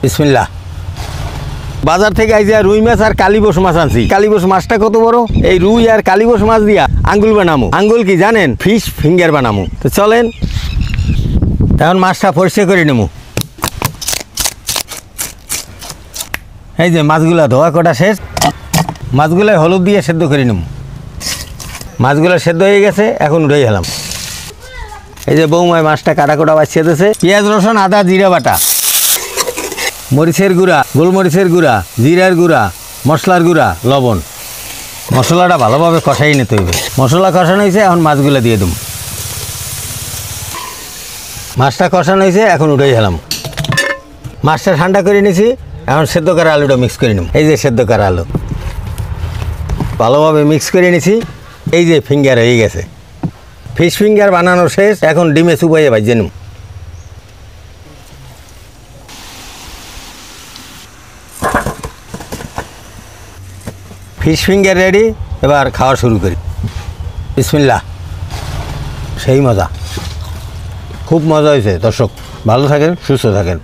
বিসমিল্লাহ। বাজার থেকে আইজা রুই মাছ আর কালীবোস মাছ আনছি। কালীবোস মাছটা কত বড়, এই রুই আর কালীবোস মাছ দিয়া আঙ্গুল বানামু। আঙ্গুল কি জানেন? ফিশ ফিঙ্গার বানামু। তো চলেন এখন মাছটা পরিষ্কার করে নেবো। এই যে মাছগুলা ধোয়া কটা শেষ, মাছগুলো হলুদ দিয়ে সেদ্ধ করে নেব। মাছগুলো সেদ্ধ হয়ে গেছে, এখন উঠে গেলাম। এই যে বৌমায় মাছটা কাটা কোটা বাছিয়ে দিয়েছে। পেঁয়াজ রসুন আদা জিরা বাটা, মরিচের গুঁড়া, গোলমরিচের গুঁড়া, জিরার গুঁড়া, মশলার গুঁড়া, লবণ। মশলাটা ভালোভাবে কষাই নিতে হইবে। মশলা কষানো হয়েছে, এখন মাছগুলো দিয়ে দেব। মাছটা কষানো হয়েছে, এখন উঠে গেলাম। মাছটা ঠান্ডা করে নিয়েছি, এখন সেদ্ধ করা আলুটা মিক্স করে নেব। এই যে সেদ্ধ করা আলু ভালোভাবে মিক্স করে নিয়েছি। এই যে ফিঙ্গার হয়ে গেছে, ফিশ ফিঙ্গার বানানো শেষ। এখন ডিমে চুবাইয়ে ভাজিয়ে নেব। ফিশ ফিঙ্গার রেডি, এবার খাওয়া শুরু করি। বিসমিল্লাহ। সেই মজা, খুব মজা হয়েছে। দর্শক ভালো থাকেন, সুস্থ থাকেন।